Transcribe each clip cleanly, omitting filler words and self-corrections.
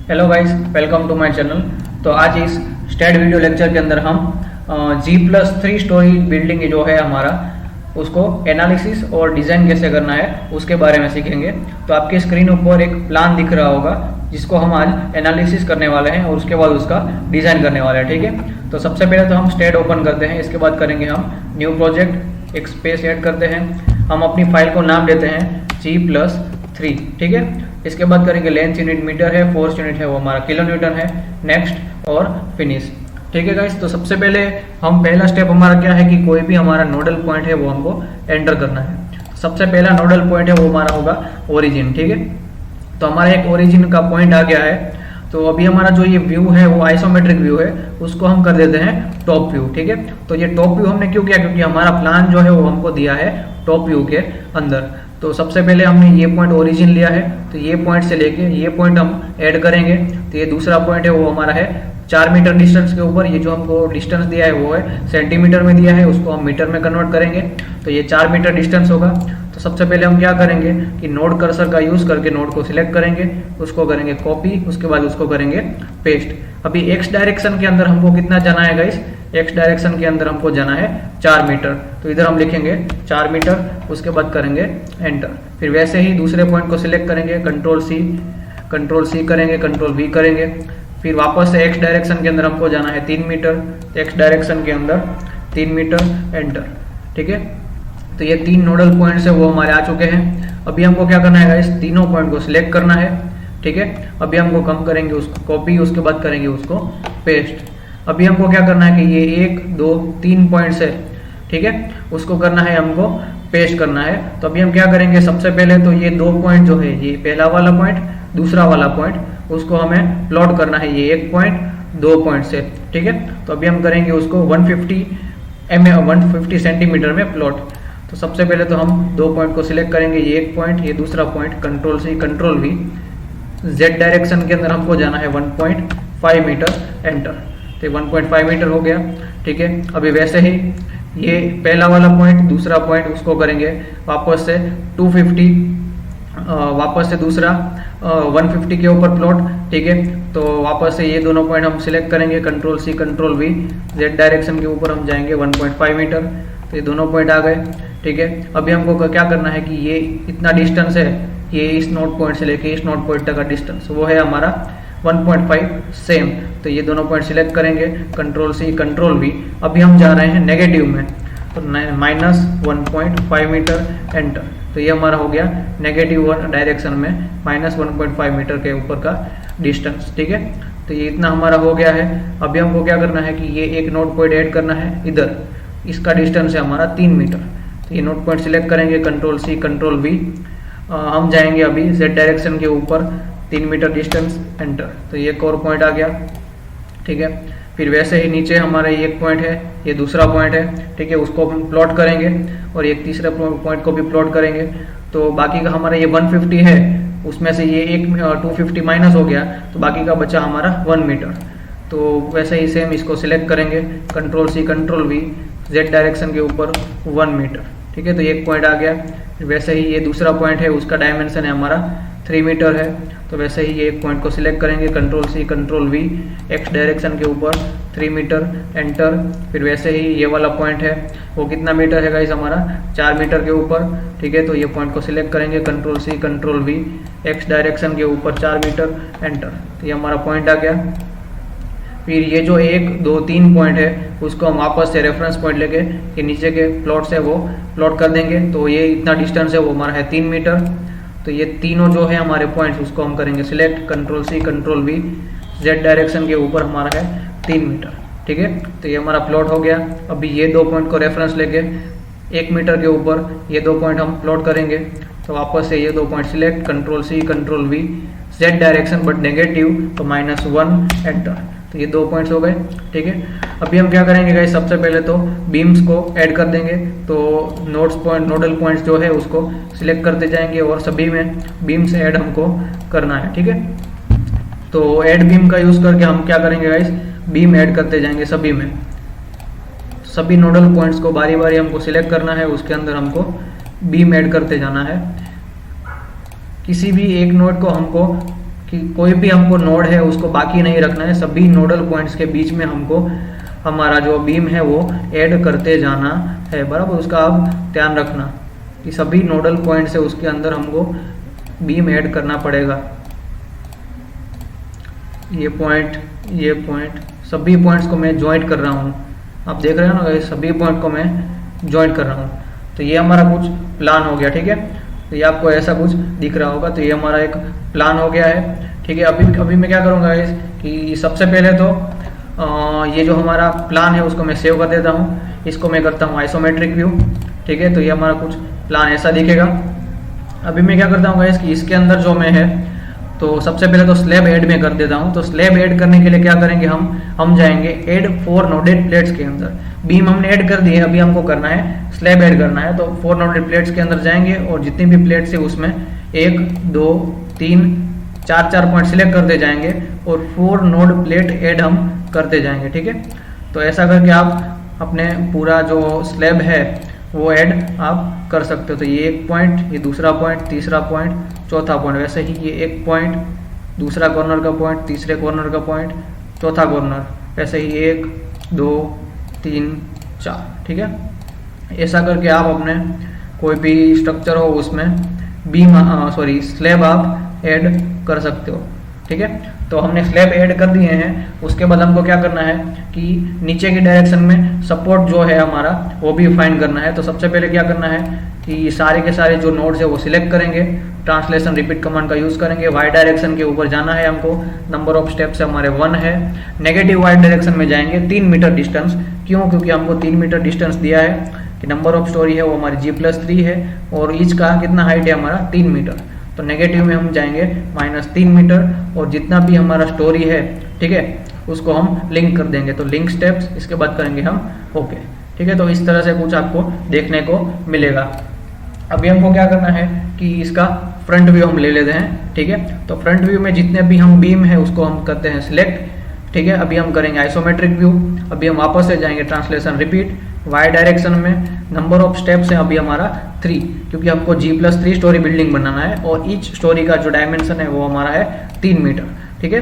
Hello guys, welcome to my channel. तो आज इस स्टेड वीडियो लेक्चर के अंदर हम G+3 स्टोरी बिल्डिंग जो है हमारा उसको एनालिसिस और डिज़ाइन कैसे करना है उसके बारे में सीखेंगे। तो आपकी स्क्रीन ऊपर एक प्लान दिख रहा होगा जिसको हम आज एनालिसिस करने वाले हैं और उसके बाद उसका डिज़ाइन करने वाले हैं। ठीक है, तो सबसे पहले तो हम स्टेड ओपन करते हैं। इसके बाद करेंगे हम न्यू प्रोजेक्ट, एक स्पेस ऐड करते हैं। हम अपनी फाइल को नाम देते हैं G+3। ठीक है, इसके बाद करेंगे लेंथ यूनिट मीटर है, फोर्स यूनिट है वो हमारा किलो न्यूटन है, नेक्स्ट और फिनिश। ठीक है गाइस, तो सबसे पहले हम पहला स्टेप हमारा क्या है कि कोई भी हमारा नोडल पॉइंट है वो हमको एंटर करना है। सबसे पहला नोडल पॉइंट है वो हमारा होगा ओरिजिन। ठीक है, तो हमारा एक ओरिजिन का पॉइंट आ गया है। तो अभी हमारा जो ये व्यू है वो आइसोमेट्रिक व्यू है, उसको हम कर देते हैं टॉप व्यू। ठीक है, तो ये टॉप व्यू हमने क्यों किया, क्योंकि हमारा प्लान जो है वो हमको दिया है टॉप व्यू के अंदर। तो सबसे पहले हमने ये पॉइंट ओरिजिन लिया है, तो ये पॉइंट से लेके ये पॉइंट हम ऐड करेंगे। तो ये दूसरा पॉइंट है वो हमारा है 4 मीटर डिस्टेंस के ऊपर। ये जो हमको डिस्टेंस दिया है वो है सेंटीमीटर में दिया है, उसको हम मीटर में कन्वर्ट करेंगे। तो ये 4 मीटर डिस्टेंस होगा। तो सबसे पहले हम क्या करेंगे कि नोड कर्सर का यूज करके नोड को सिलेक्ट करेंगे, उसको करेंगे कॉपी, उसके बाद उसको करेंगे पेस्ट। अभी एक्स डायरेक्शन के अंदर हमको कितना जाना है गाइस, एक्स डायरेक्शन के अंदर हमको जाना है 4 मीटर। तो इधर हम लिखेंगे 4 मीटर, उसके बाद करेंगे एंटर। फिर वैसे ही दूसरे पॉइंट को सिलेक्ट करेंगे, कंट्रोल सी करेंगे, कंट्रोल वी करेंगे। फिर वापस से एक्स डायरेक्शन के अंदर हमको जाना है 3 मीटर, एक्स डायरेक्शन के अंदर 3 मीटर, एंटर। ठीक है, तो ये 3 नोडल पॉइंट्स है वो हमारे आ चुके हैं। अभी हमको क्या करना है गाइस, तीनों पॉइंट को सिलेक्ट करना है। ठीक है, अभी हमको कम करेंगे उसको कॉपी, उसके बाद करेंगे उसको पेस्ट। अभी हमको क्या करना है कि ये 1 2 3 पॉइंट्स है, ठीक है, उसको करना है हमको पेस्ट करना है। तो अभी हम क्या करेंगे, सबसे पहले तो ये 2 पॉइंट जो है, ये पहला वाला पॉइंट, दूसरा वाला पॉइंट, उसको हमें प्लॉट करना है ये 1 पॉइंट 2 पॉइंट से। ठीक है, तो अभी हम करेंगे उसको 150 सेंटीमीटर में प्लॉट। तो सबसे पहले तो हम 2 पॉइंट को सिलेक्ट करेंगे, ये 1 पॉइंट, ये दूसरा point, control C control V. Z direction के अंदर हमको जाना है 1.5 मीटर, एंटर। तो 1.5 मीटर हो गया। ठीक है, अभी वैसे ही ये पहला वाला पॉइंट, दूसरा पॉइंट, उसको करेंगे वापस से 250, वापस से दूसरा 150 के ऊपर प्लॉट। ठीक है, तो वापस से ये दोनों पॉइंट हम सिलेक्ट करेंगे, control C control V, Z direction के ऊपर हम जाएंगे 1.5 मीटर। तो ये दोनों पॉइंट आ गए। ठीक है, अभी हमको क्या करना है कि ये इतना डिस्टेंस है, ये इस नोड पॉइंट से लेके इस नोड पॉइंट तक का डिस्टेंस वो है हमारा 1.5 सेम। तो ये दोनों पॉइंट सिलेक्ट करेंगे, कंट्रोल सी कंट्रोल वी। अभी हम जा रहे हैं नेगेटिव में, तो -1.5 मीटर, एंटर। तो ये हमारा हो गया नेगेटिव डायरेक्शन में -1.5 मीटर के ऊपर का डिस्टेंस। ठीक है, तो ये इतना हमारा हो गया है। अभी हमको क्या करना है कि ये एक नोड पॉइंट ऐड करना है इधर, इसका डिस्टेंस है हमारा 3 मीटर। तो ये नोड पॉइंट सिलेक्ट करेंगे, कंट्रोल सी कंट्रोल वी। हम जाएंगे अभी जेड डायरेक्शन के ऊपर 3 मीटर डिस्टेंस, एंटर। तो ये एक और पॉइंट आ गया। ठीक है, फिर वैसे ही नीचे हमारे एक पॉइंट है, ये दूसरा पॉइंट है। ठीक है, उसको हम प्लॉट करेंगे और एक तीसरे पॉइंट को भी प्लॉट करेंगे। तो बाकी का हमारा ये 150 है, उसमें से ये एक 250 माइनस हो गया, तो बाकी का बचा हमारा 1 मीटर। तो वैसे ही सेम इसको सिलेक्ट करेंगे, control C control V, Z direction के ऊपर 1 मीटर। ठीक है, तो एक पॉइंट आ गया। वैसे ही ये दूसरा पॉइंट है, उसका डायमेंशन है हमारा 3 मीटर है। तो वैसे ही ये एक पॉइंट को सिलेक्ट करेंगे, control C control V, X direction के ऊपर 3 मीटर, एंटर। फिर वैसे ही ये वाला पॉइंट है वो कितना मीटर है गाइस, हमारा 4 मीटर के ऊपर। ठीक है, तो ये पॉइंट को सिलेक्ट करेंगे, control C control V, X direction के ऊपर 4 मीटर, एंटर। तो ये हमारा पॉइंट आ गया। फिर ये जो 1 2 3 पॉइंट है उसको हम वापस से रेफरेंस पॉइंट लेके ये नीचे के प्लॉट से वो प्लॉट कर देंगे। तो ये इतना डिस्टेंस है वो हमारा है 3 मीटर। तो ये तीनों जो है हमारे पॉइंट्स उसको हम करेंगे select, control C control V, Z direction के ऊपर हमारा है 3 मीटर। ठीक है, तो ये हमारा प्लॉट हो गया। अभी ये 2 पॉइंट को रेफरेंस लेके 1 मीटर के ऊपर ये 2 पॉइंट हम प्लॉट करेंगे। तो वापस से ये 2 point select, control C control V, Z direction but negative, तो -1, एंटर। तो ये 2 पॉइंट्स हो गए। ठीक है, अभी हम क्या करेंगे गाइस, सबसे पहले तो बीम्स को ऐड कर देंगे। तो नोडल पॉइंट्स जो है उसको सिलेक्ट करते जाएंगे और सभी में बीम्स ऐड हमको करना है। ठीक है, तो ऐड बीम का यूज करके हम क्या करेंगे गाइस, बीम ऐड करते जाएंगे सभी में। सभी नोडल पॉइंट्स को बारी बारी हमको सिलेक्ट करना है, उसके अंदर हमको बीम ऐड करते जाना है। किसी भी एक नोड को हमको कि कोई भी हमको नोड है उसको बाकी नहीं रखना है, सभी नोडल पॉइंट्स के बीच में हमको हमारा जो बीम है वो ऐड करते जाना है, बराबर। उसका आप ध्यान रखना कि सभी नोडल पॉइंट से उसके अंदर हमको बीम ऐड करना पड़ेगा। ये पॉइंट सभी पॉइंट्स को मैं ज्वाइंट कर रहा हूँ, आप देख रहे हो ना, सभी पॉइंट को मैं ज्वाइंट कर रहा हूँ। तो ये हमारा कुछ प्लान हो गया, ठीक है। तो ये आपको ऐसा कुछ दिख रहा होगा, तो ये हमारा एक प्लान हो गया है, ठीक है। अभी मैं क्या करूँगा कि सबसे पहले तो ये जो हमारा प्लान है उसको मैं सेव कर देता हूँ, इसको मैं करता हूँ आइसोमेट्रिक व्यू, ठीक है। तो ये हमारा कुछ प्लान ऐसा दिखेगा। अभी मैं क्या करता हूँ कि इसके अंदर जो मैं है तो सबसे पहले तो स्लैब ऐड में कर देता हूँ। तो स्लैब ऐड करने के लिए क्या करेंगे, हम जाएंगे ऐड 4 नोडेड प्लेट्स के अंदर। बीम हमने ऐड कर दी है, अभी हमको करना है स्लैब ऐड करना है। तो 4 नोडेड प्लेट्स के अंदर जाएंगे और जितनी भी प्लेट्स है उसमें 1 2 3 4 पॉइंट सिलेक्ट करते जाएंगे और 4 नोड प्लेट ऐड हम करते जाएंगे, ठीक है। तो ऐसा करके आप अपने पूरा जो स्लैब है वो ऐड आप कर सकते हो। तो ये एक पॉइंट, ये दूसरा पॉइंट, तीसरा पॉइंट, चौथा पॉइंट, वैसे ही ये एक पॉइंट, दूसरा कॉर्नर का पॉइंट, तीसरे कॉर्नर का पॉइंट, चौथा कॉर्नर, वैसे ही 1 2 3 4, ठीक है। ऐसा करके आप अपने कोई भी स्ट्रक्चर हो उसमें स्लैब आप ऐड कर सकते हो, ठीक है। तो हमने स्लैब ऐड कर दिए हैं। उसके बाद हमको क्या करना है कि नीचे की डायरेक्शन में सपोर्ट जो है हमारा वो भी फाइंड करना है। तो सबसे पहले क्या करना है कि सारे के सारे जो नोड्स है वो सिलेक्ट करेंगे, ट्रांसलेशन रिपीट कमांड का यूज करेंगे। वाई डायरेक्शन के ऊपर जाना है हमको, नंबर ऑफ स्टेप्स हमारे 1 है। नेगेटिव वाई डायरेक्शन में जाएंगे 3 मीटर डिस्टेंस, क्यों, क्योंकि हमको 3 मीटर डिस्टेंस दिया है कि नंबर ऑफ स्टोरी है वो हमारी G+3 है और ईच का कितना हाइट है हमारा 3 मीटर। तो नेगेटिव में हम जाएंगे -3 मीटर और जितना भी हमारा स्टोरी है, ठीक है, उसको हम लिंक कर देंगे। तो लिंक स्टेप्स, इसके बाद करेंगे हम ओके, ठीक है। तो इस तरह से कुछ आपको देखने को मिलेगा। अभी हमको क्या करना है कि इसका फ्रंट व्यू हम ले लेते हैं, ठीक है। तो फ्रंट व्यू में जितने भी हम बीम है उसको हम करते हैं सिलेक्ट, ठीक है। अभी हम करेंगे आइसोमेट्रिक व्यू। अभी हम वापस से जाएंगे ट्रांसलेशन रिपीट, वाई डायरेक्शन में नंबर ऑफ स्टेप्स है अभी हमारा 3, क्योंकि हमको G+3 स्टोरी बिल्डिंग बनाना है और ईच स्टोरी का जो डायमेंशन है वो हमारा है 3 मीटर, ठीक है।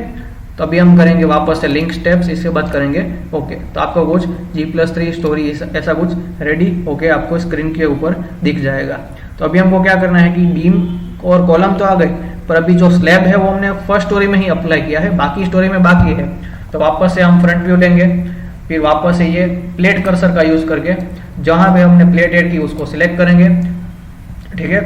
तो अभी हम करेंगे वापस से लिंक स्टेप्स, इसके बाद करेंगे ओके। तो आपको कुछ G+3 स्टोरी ऐसा कुछ रेडी होके आपको स्क्रीन के ऊपर दिख जाएगा। तो अभी हमको क्या करना है कि बीम और कॉलम तो आ गए, पर अभी जो स्लैब है वो हमने फर्स्ट स्टोरी में ही अप्लाई किया है, बाकी स्टोरी में बाकी है। तो वापस से हम फ्रंट व्यू लेंगे, फिर वापस से ये प्लेट कर्सर का यूज करके जहां पे हमने प्लेट ऐड की उसको सिलेक्ट करेंगे, ठीक है।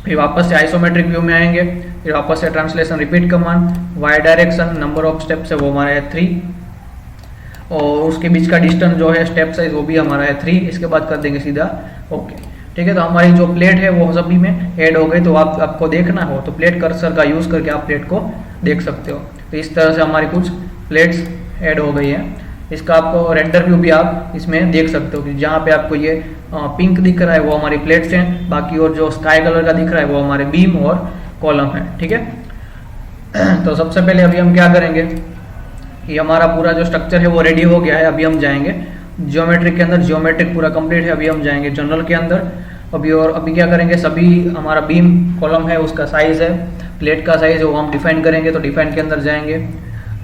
फिर वापस से आइसोमेट्रिक व्यू में आएंगे, फिर वापस से translation repeat command, Y direction, number of steps है वो हमारा है 3 और उसके बीच का डिस्टेंस जो है स्टेप साइज वो भी हमारा है 3। इसके बाद कर देंगे सीधा ओके, ठीक है। तो हमारी जो प्लेट है वो सभी में ऐड हो गई। तो आपको देखना हो तो प्लेट कर्सर का यूज करके आप प्लेट को देख सकते हो। तो इस तरह से हमारी कुछ प्लेट्स ऐड हो गई है। इसका आपको रेंडर व्यू भी आप इसमें देख सकते हो कि जहाँ पे आपको ये पिंक दिख रहा है वो हमारी प्लेट्स हैं, बाकी और जो स्काई कलर का दिख रहा है वो हमारे बीम और कॉलम है, ठीक है। तो सबसे पहले अभी हम क्या करेंगे कि हमारा पूरा जो स्ट्रक्चर है वो रेडी हो गया है। अभी हम जाएंगे ज्योमेट्रिक के अंदर, ज्योमेट्रिक पूरा कंप्लीट है। अभी हम जाएंगे जनरल के अंदर। अभी क्या करेंगे, सभी हमारा बीम कॉलम है उसका साइज है, प्लेट का साइज है वो हम डिफाइन करेंगे। तो डिफाइन के अंदर जाएंगे,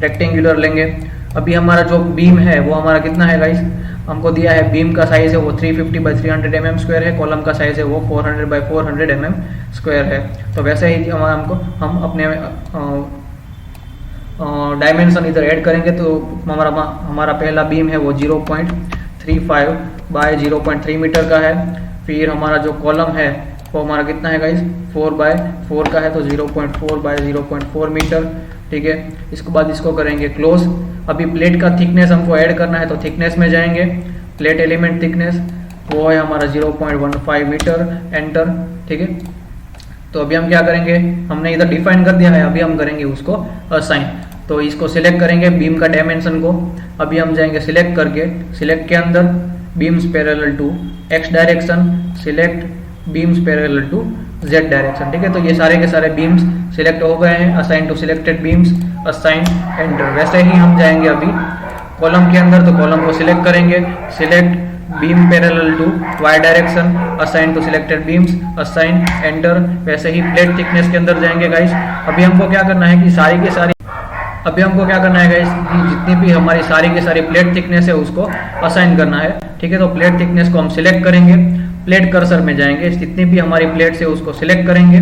रेक्टेंगुलर लेंगे। अभी हमारा जो बीम है वो हमारा कितना है गाइस, हमको दिया है बीम का साइज है वो 350 बाई 300 mm स्क्वायर है, कॉलम का साइज है वो 400 बाई 400 mm स्क्वायर है। तो वैसे ही हम अपने डायमेंशन इधर ऐड करेंगे। तो हमारा पहला बीम है वो 0.35 बाय 0.3 मीटर का है। फिर हमारा जो कॉलम है वो हमारा कितना है गाइस, 4 बाय 4 का है, तो 0.4 बाय 0.4 मीटर, ठीक है। इसके बाद इसको करेंगे क्लोज। अभी प्लेट का थिकनेस हमको ऐड करना है, तो थिकनेस में जाएंगे, प्लेट एलिमेंट थिकनेस वो है हमारा 0.15 मीटर, एंटर, ठीक है। तो अभी हम क्या करेंगे, हमने इधर डिफाइन कर दिया है, अभी हम करेंगे उसको असाइन। तो इसको सिलेक्ट करेंगे बीम का डायमेंशन को। अभी हम जाएंगे सिलेक्ट करके, सिलेक्ट के अंदर beams parallel to X direction, select beams parallel to Z direction, ठीक है। तो ये सारे के सारे बीम्स सिलेक्ट हो गए हैं। Assign to selected beams, assign, enter. वैसे ही हम जाएंगे अभी कॉलम के अंदर, तो कॉलम को सिलेक्ट करेंगे, select beam parallel to Y direction, assign to selected beams, assign, enter. वैसे ही प्लेट थिकनेस के अंदर जाएंगे गाइस। अभी हमको क्या करना है कि जितनी भी हमारी सारी की सारी प्लेट थिकनेस है उसको असाइन करना है, ठीक है। तो प्लेट थिकनेस को हम सिलेक्ट करेंगे, प्लेट कर्सर में जाएंगे, जितनी भी हमारी प्लेट्स है उसको सिलेक्ट करेंगे।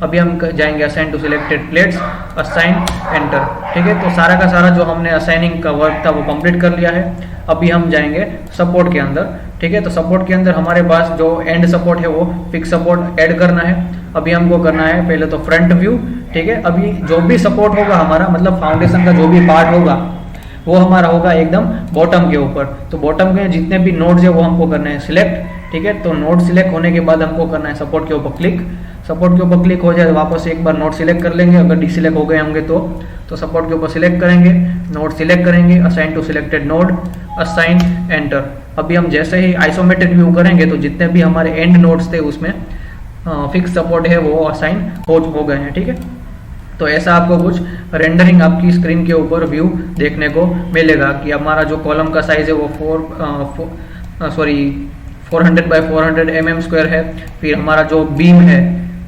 अभी हम जाएंगे assign to selected plates, assign, enter, ठीक है। तो सारा का सारा जो हमने असाइनिंग का वर्क था वो कंप्लीट कर लिया है। अभी हम जाएंगे सपोर्ट के अंदर, ठीक है। तो सपोर्ट के अंदर हमारे पास जो एंड सपोर्ट है वो फिक्स सपोर्ट ऐड करना है। अभी हमको करना है पहले तो फ्रंट व्यू, ठीक है। अभी जो भी सपोर्ट होगा हमारा, मतलब फाउंडेशन का जो भी पार्ट होगा वो हमारा होगा एकदम बॉटम के ऊपर। तो बॉटम के जितने भी नोड्स है वो हमको करना है सिलेक्ट, ठीक है। तो नोड सिलेक्ट होने के बाद हमको करना है सपोर्ट के ऊपर क्लिक। सपोर्ट के ऊपर क्लिक हो जाए वापस से एक बार नोड सिलेक्ट कर लेंगे, अगर डिसिलेक्ट हो गए होंगे तो सपोर्ट के ऊपर सिलेक्ट करेंगे, नोड सिलेक्ट करेंगे, assign to selected node, assign, enter. अभी हम जैसे ही आइसोमेट्रिक व्यू करेंगे तो जितने भी हमारे एंड नोड्स थे उसमें फिक्स सपोर्ट है वो असाइन हो गए हैं, ठीक है। तो ऐसा आपको कुछ रेंडरिंग आपकी स्क्रीन के ऊपर व्यू देखने को मिलेगा कि हमारा जो कॉलम का साइज है वो 400 बाय 400 mm स्क्वायर है। फिर हमारा जो बीम है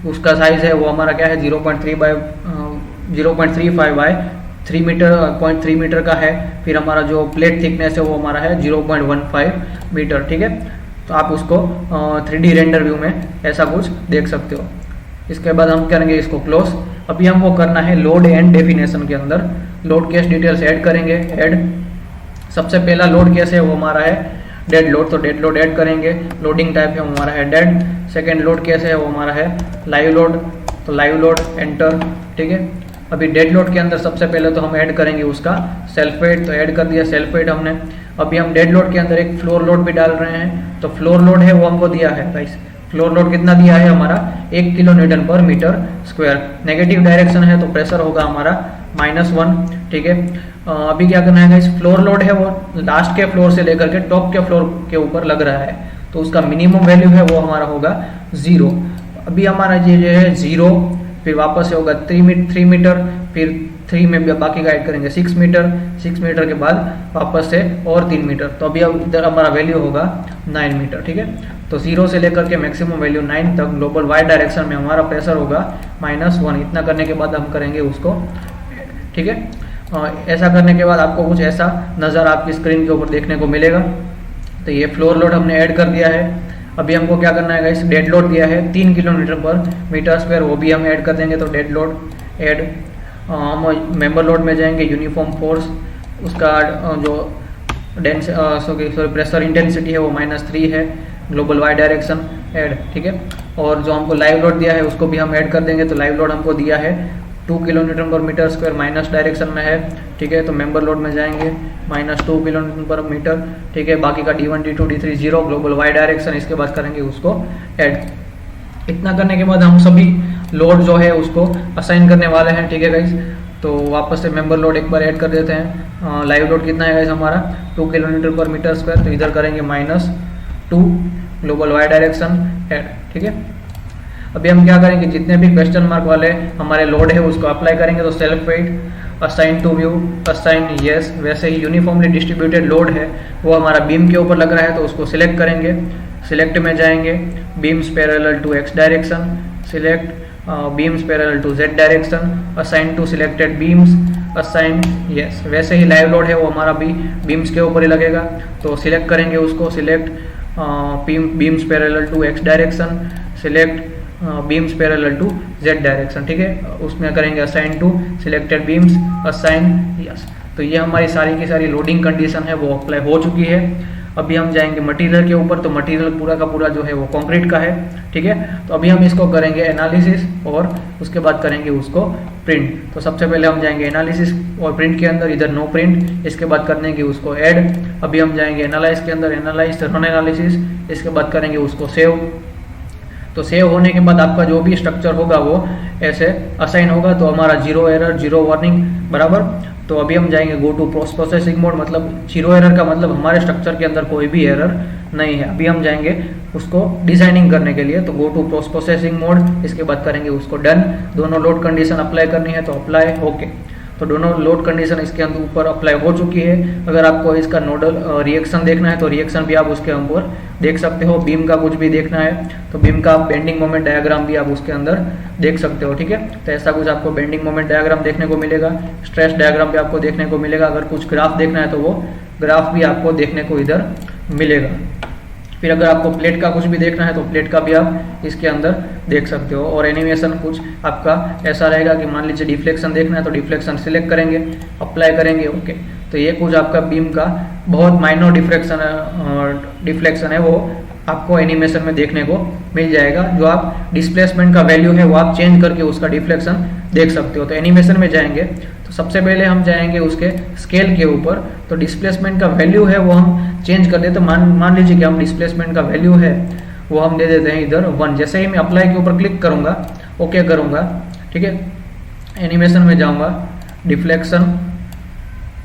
उसका साइज है वो हमारा क्या है 0.35 बाय 3 मीटर 0.3 मीटर का है। फिर हमारा जो प्लेट थिकनेस है वो हमारा है 0.15 मीटर, ठीक है। तो आप उसको 3D रेंडर व्यू में ऐसा कुछ देख सकते हो। इसके बाद हम करेंगे इसको क्लोज। अभी हमको करना है लोड एंड डेफिनेशन के अंदर लोड केस डिटेल्स ऐड करेंगे। ऐड सबसे पहला लोड केस है वो हमारा है डेड लोड, तो डेड लोड ऐड करेंगे। लोडिंग टाइप है वो हमारा है डेड। सेकेंड लोड केस है वो हमारा है लाइव लोड, तो लाइव लोड, एंटर, ठीक है। अभी डेड लोड के अंदर सबसे पहले तो हम ऐड करेंगे उसका सेल्फ वेट, तो ऐड कर दिया सेल्फ वेट हमने। अभी हम डेड लोड के अंदर एक फ्लोर लोड भी डाल रहे हैं, तो फ्लोर लोड है वो हमको दिया है गाइस। फ्लोर लोड कितना दिया है हमारा 1 किलो न्यूटन पर मीटर स्क्वायर। नेगेटिव डायरेक्शन है तो प्रेशर होगा हमारा -1, ठीक है। अभी क्या करना है गाइस, फ्लोर लोड है वो लास्ट के फ्लोर से लेकर के टॉप के फ्लोर के ऊपर लग रहा है, तो उसका मिनिमम वैल्यू है वो हमारा होगा 0। अभी हमारा ये जो है 0, फिर वापस से होगा 3 मीटर, फिर 3 में बाकी का ऐड करेंगे 6 मीटर, 6 मीटर के बाद वापस से और 3 मीटर। तो अभी इधर हमारा वैल्यू होगा 9 मीटर, ठीक है। तो 0 से लेकर के मैक्सिमम वैल्यू 9 तक ग्लोबल वाई डायरेक्शन में हमारा प्रेशर होगा -1। इतना करने के बाद हम करेंगे उसको, ठीक है। ऐसा करने के बाद आपको कुछ ऐसा नज़र आपकी स्क्रीन के ऊपर देखने को मिलेगा। तो ये फ्लोर लोड हमने ऐड कर दिया है। अभी हमको क्या करना है गाइस, डेड लोड दिया है 3 किलो न्यूटन पर मीटर स्क्वायर, वो भी हम ऐड कर देंगे। तो डेड लोड ऐड, हम मेंबर लोड में जाएंगे, यूनिफॉर्म फोर्स, उसका जो प्रेशर इंटेंसिटी है वो -3 है, ग्लोबल वाई डायरेक्शन ऐड, ठीक है। और जो हमको लाइव लोड दिया है उसको भी हम ऐड कर देंगे। तो लाइव लोड हमको दिया है 2 किलो न्यूटन पर मीटर स्क्वायर, माइनस डायरेक्शन में है, ठीक है। तो मेंबर लोड में जाएंगे -2 किलो न्यूटन पर मीटर, ठीक है। बाकी का D1 D2 D3 0 global Y direction, इसके बाद करेंगे उसको ऐड। इतना करने के बाद हम सभी लोड जो है उसको असाइन करने वाले हैं, ठीक है गाइज। तो वापस से मेंबर लोड एक बार ऐड कर देते हैं। लाइव लोड कितना है गाइज हमारा 2 किलो न्यूटन पर मीटर स्क्वायर, तो इधर करेंगे -2 ग्लोबल वाई डायरेक्शन ऐड, ठीक है। अभी हम क्या करेंगे, जितने भी क्वेश्चन मार्क वाले हमारे लोड है उसको अप्लाई करेंगे। तो self weight, assign to view, assign yes. वैसे ही यूनिफॉर्मली डिस्ट्रीब्यूटेड लोड है वो हमारा बीम के ऊपर लग रहा है, तो उसको सिलेक्ट करेंगे। सिलेक्ट में जाएंगे, beams parallel to x direction, select beams parallel to z direction, assign to selected beams, assign yes. वैसे ही लाइव लोड है वो हमारा भी बीम्स के ऊपर ही लगेगा, तो सिलेक्ट करेंगे उसको। Select beams parallel to x direction, select beams parallel to z direction, ठीक है। उसमें करेंगे assign to selected beams, assign yes. तो ये हमारी सारी की सारी लोडिंग कंडीशन है वो अप्लाई हो चुकी है। अभी हम जाएंगे मटेरियल के ऊपर, तो मटेरियल पूरा का पूरा जो है वो कंक्रीट का है, ठीक है। तो अभी हम इसको करेंगे एनालिसिस और उसके बाद करेंगे उसको प्रिंट। तो सबसे पहले हम जाएंगे एनालिसिस और प्रिंट के अंदर, इधर नो प्रिंट, इसके बाद करने की उसको ऐड। अभी हम जाएंगे एनालाइज के अंदर, एनालाइज रन एनालिसिस, इसके बाद करेंगे उसको सेव। तो सेव होने के बाद आपका जो भी स्ट्रक्चर होगा वो ऐसे असाइन होगा, तो हमारा 0 एरर 0 वार्निंग बराबर। तो अभी हम जाएंगे गो टू प्रोसेसिंग मोड, मतलब 0 एरर का मतलब हमारे स्ट्रक्चर के अंदर कोई भी एरर नहीं है। अभी हम जाएंगे उसको डिजाइनिंग करने के लिए, तो गो टू प्रोसेसिंग मोड, इसके बाद करेंगे उसको डन। दोनों लोड कंडीशन अप्लाई करनी है तो अप्लाई, ओके। तो दोनों लोड कंडीशन इसके अंदर ऊपर अप्लाई हो चुकी है। अगर आपको इसका नोडल रिएक्शन देखना है तो रिएक्शन भी आप उसके ऊपर देख सकते हो। बीम का कुछ भी देखना है तो बीम का बेंडिंग मोमेंट डायग्राम भी आप उसके अंदर देख सकते हो, ठीक है। तो ऐसा कुछ आपको बेंडिंग मोमेंट डायग्राम देखने को मिलेगा, स्ट्रेस डायग्राम भी आपको देखने को मिलेगा। अगर कुछ ग्राफ देखना है तो वो ग्राफ भी आपको देखने को इधर मिलेगा। फिर अगर आपको प्लेट का कुछ भी देखना है तो प्लेट का भी आप इसके अंदर देख सकते हो। और एनिमेशन कुछ आपका ऐसा रहेगा कि मान लीजिए डिफ्लेक्शन देखना है तो डिफ्लेक्शन सिलेक्ट करेंगे, अप्लाई करेंगे, ओके। तो ये कुछ आपका बीम का बहुत माइनर डिफ्लेक्शन है वो आपको एनिमेशन में देखने को मिल जाएगा। जो आप डिस्प्लेसमेंट का वैल्यू है वो आप चेंज करके उसका डिफ्लेक्शन देख सकते हो। तो एनिमेशन में जाएंगे तो सबसे पहले हम जाएंगे उसके स्केल के ऊपर। तो डिस्प्लेसमेंट का वैल्यू है वो हम चेंज कर देते। मान लीजिए कि हम डिस्प्लेसमेंट का वैल्यू है वो हम दे देते हैं इधर 1। जैसे ही मैं अप्लाई के ऊपर क्लिक करूंगा, ओके करूंगा, ठीक है, एनिमेशन में जाऊंगा, डिफ्लेक्शन,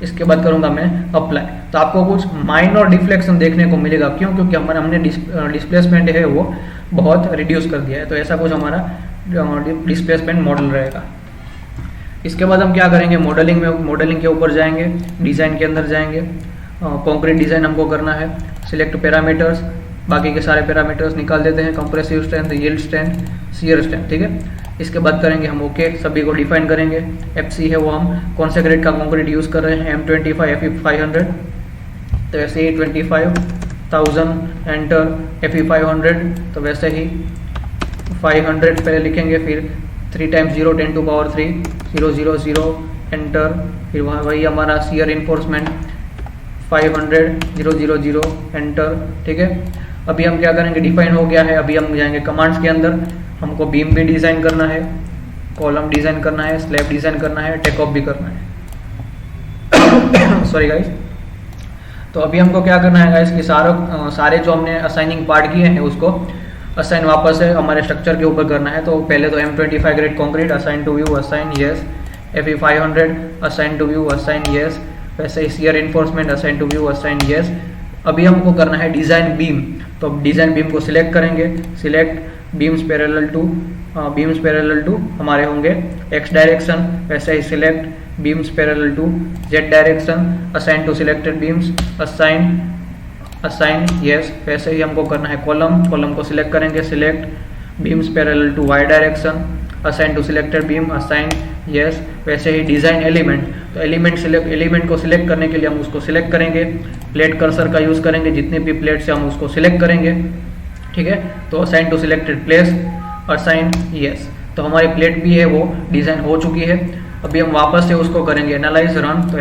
इसके बाद करूंगा मैं अप्लाई, तो आपको कुछ माइनर डिफ्लेक्शन देखने को मिलेगा। क्यों? क्योंकि हमने डिस्प्लेसमेंट है वो बहुत रिड्यूस कर दिया है। तो ऐसा कुछ हमारा डिस्प्लेसमेंट मॉडल रहेगा। इसके बाद हम क्या करेंगे, मॉडलिंग के ऊपर जाएंगे, डिज़ाइन के अंदर जाएंगे। कॉन्क्रीट डिज़ाइन हमको करना है, सिलेक्ट पैरामीटर्स, बाकी के सारे पैरामीटर्स निकाल देते हैं, compressive strength, yield strength, shear strength, ठीक है। इसके बाद करेंगे हम ओके, सभी को डिफाइन करेंगे। FC है वो हम कौन से ग्रेड का कॉन्क्रीट यूज़ कर रहे हैं, M25 Fe500, तो वैसे ही 25,000 एंटर, Fe500, तो वैसे ही 500 पहले लिखेंगे, फिर 3 × 0 10 to power 3 0 0 0 एंटर, फिर वही हमारा शियर इन्फोर्समेंट 500 0 0 0 एंटर, ठीक है। अभी हम क्या करेंगे, डिफाइन हो गया है। अभी हम जाएंगे कमांड्स के अंदर। हमको बीम भी डिज़ाइन करना है, कॉलम डिज़ाइन करना है, स्लैब डिज़ाइन करना है, टेक ऑफ भी करना है। Sorry guys. तो अभी हमको क्या करना है गाइस कि सारे जो हमने असाइनिंग पार्ट किए हैं उसको असाइन वापस से हमारे स्ट्रक्चर के ऊपर करना है। तो पहले तो M25 grade concrete assign to view, assign yes, Fe500 assign to view, assign yes, वैसे ही shear reinforcement assign to view, assign yes. अभी हमको करना है डिज़ाइन बीम। तो डिज़ाइन बीम को सिलेक्ट करेंगे, सिलेक्ट बीम्स पैरेलल टू हमारे होंगे x डायरेक्शन, वैसे ही select beams parallel to z direction, assign to selected beams, assign yes. वैसे ही हमको करना है कॉलम को सिलेक्ट करेंगे, select beams parallel to y direction, assign to selected beam, assign yes. वैसे ही डिज़ाइन एलिमेंट, तो एलिमेंट को सिलेक्ट करने के लिए हम उसको सिलेक्ट करेंगे, प्लेट कर्सर का यूज़ करेंगे, जितने भी प्लेट से हम उसको सिलेक्ट करेंगे, ठीक है। तो assign to selected place, assign yes. तो हमारी प्लेट भी है वो डिज़ाइन हो चुकी है। अभी हम वापस से उसको करेंगे एनालाइज रन, तो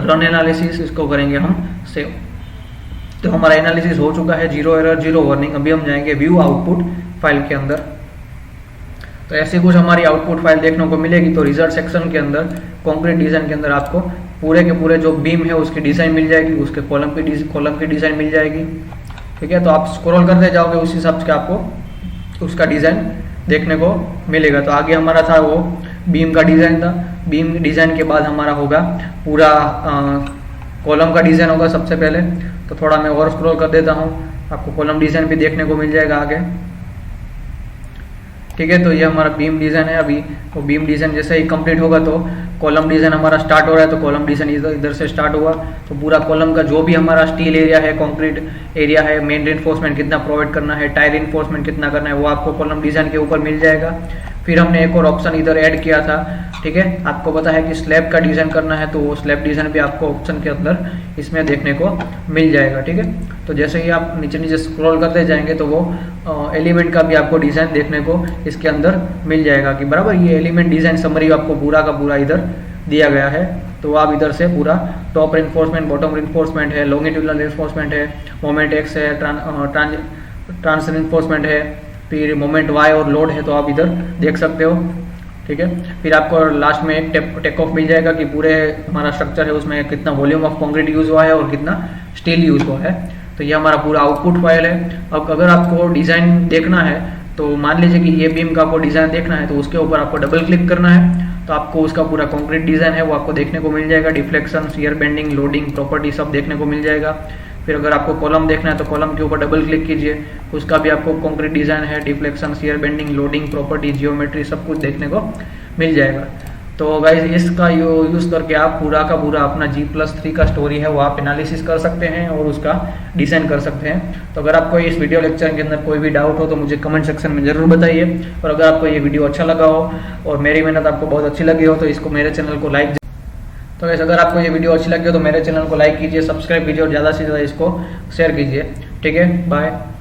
रन एनालिसिस इसको करेंगे हम सेव। तो हमारा एनालिसिस हो चुका है, 0 एरर 0 वार्निंग। अभी हम जाएंगे व्यू आउटपुट फाइल के अंदर। तो ऐसे कुछ हमारी आउटपुट फाइल देखने को मिलेगी। तो रिजल्ट सेक्शन के अंदर, कंक्रीट डिज़ाइन के अंदर आपको पूरे के पूरे जो बीम है उसकी डिज़ाइन मिल जाएगी, उसके कॉलम की डिज़ाइन मिल जाएगी, ठीक है। तो आप स्क्रॉल करते जाओगे उस हिसाब से आपको उसका डिज़ाइन देखने को मिलेगा। तो आगे हमारा था वो बीम का डिज़ाइन था। बीम डिज़ाइन के बाद हमारा होगा पूरा कॉलम का डिज़ाइन होगा सबसे पहले। तो थोड़ा मैं और स्क्रॉल कर देता हूँ, आपको कॉलम डिज़ाइन भी देखने को मिल जाएगा आगे, ठीक है। तो ये हमारा बीम डिज़ाइन है। अभी वो बीम डिज़ाइन जैसे ही कंप्लीट होगा तो कॉलम डिज़ाइन हमारा स्टार्ट हो रहा है। तो कॉलम डिज़ाइन इधर से स्टार्ट हुआ, तो पूरा कॉलम का जो भी हमारा स्टील एरिया है, कंक्रीट एरिया है, मेन रिइंफोर्समेंट कितना प्रोवाइड करना है, टायर रिइंफोर्समेंट कितना करना है, वो आपको कॉलम डिज़ाइन के ऊपर मिल जाएगा। फिर हमने एक और ऑप्शन इधर ऐड किया था, ठीक है। आपको पता है कि स्लैब का डिज़ाइन करना है, तो वो स्लैब डिज़ाइन भी आपको ऑप्शन के अंदर इसमें देखने को मिल जाएगा, ठीक है। तो जैसे ही आप नीचे स्क्रॉल करते जाएंगे तो वो एलिमेंट का भी आपको डिज़ाइन देखने को इसके अंदर मिल जाएगा कि बराबर ये एलिमेंट डिज़ाइन समरी आपको पूरा का पूरा इधर दिया गया है। तो आप इधर से पूरा टॉप रिइंफोर्समेंट, बॉटम रिइंफोर्समेंट है, लॉन्गिट्यूडनल रिइंफोर्समेंट है, मोमेंट एक्स है, ट्रांस रिइंफोर्समेंट है, फिर मोमेंट वाई और लोड है, तो आप इधर देख सकते हो, ठीक है। फिर आपको लास्ट में एक टेक ऑफ मिल जाएगा कि पूरे हमारा स्ट्रक्चर है उसमें कितना वॉल्यूम ऑफ कंक्रीट यूज़ हुआ है और कितना स्टील यूज़ हुआ है। तो ये हमारा पूरा आउटपुट फाइल है। अब अगर आपको डिज़ाइन देखना है, तो मान लीजिए कि ये बीम का आपको डिज़ाइन देखना है, तो उसके ऊपर आपको डबल क्लिक करना है, तो आपको उसका पूरा कंक्रीट डिज़ाइन है वो आपको देखने को मिल जाएगा। Deflection, shear bending, loading, property सब देखने को मिल जाएगा। फिर अगर आपको कॉलम देखना है तो कॉलम के ऊपर डबल क्लिक कीजिए, उसका भी आपको कंक्रीट डिज़ाइन है, deflection, shear bending, loading, property, geometry सब कुछ देखने को मिल जाएगा। तो गाइज इसका यूज़ करके आप पूरा का पूरा अपना G+3 का स्टोरी है वो आप एनालिसिस कर सकते हैं और उसका डिज़ाइन कर सकते हैं। तो अगर आपको इस वीडियो लेक्चर के अंदर कोई भी डाउट हो तो मुझे कमेंट सेक्शन में ज़रूर बताइए। और अगर आपको ये वीडियो अच्छा लगा हो और मेरी मेहनत आपको बहुत अच्छी लगी हो तो इसको मेरे चैनल को लाइक। तो गाइस अगर आपको ये वीडियो अच्छी लगी हो तो मेरे चैनल को लाइक कीजिए, सब्सक्राइब कीजिए और ज़्यादा से ज़्यादा इसको शेयर कीजिए। ठीक है, बाय।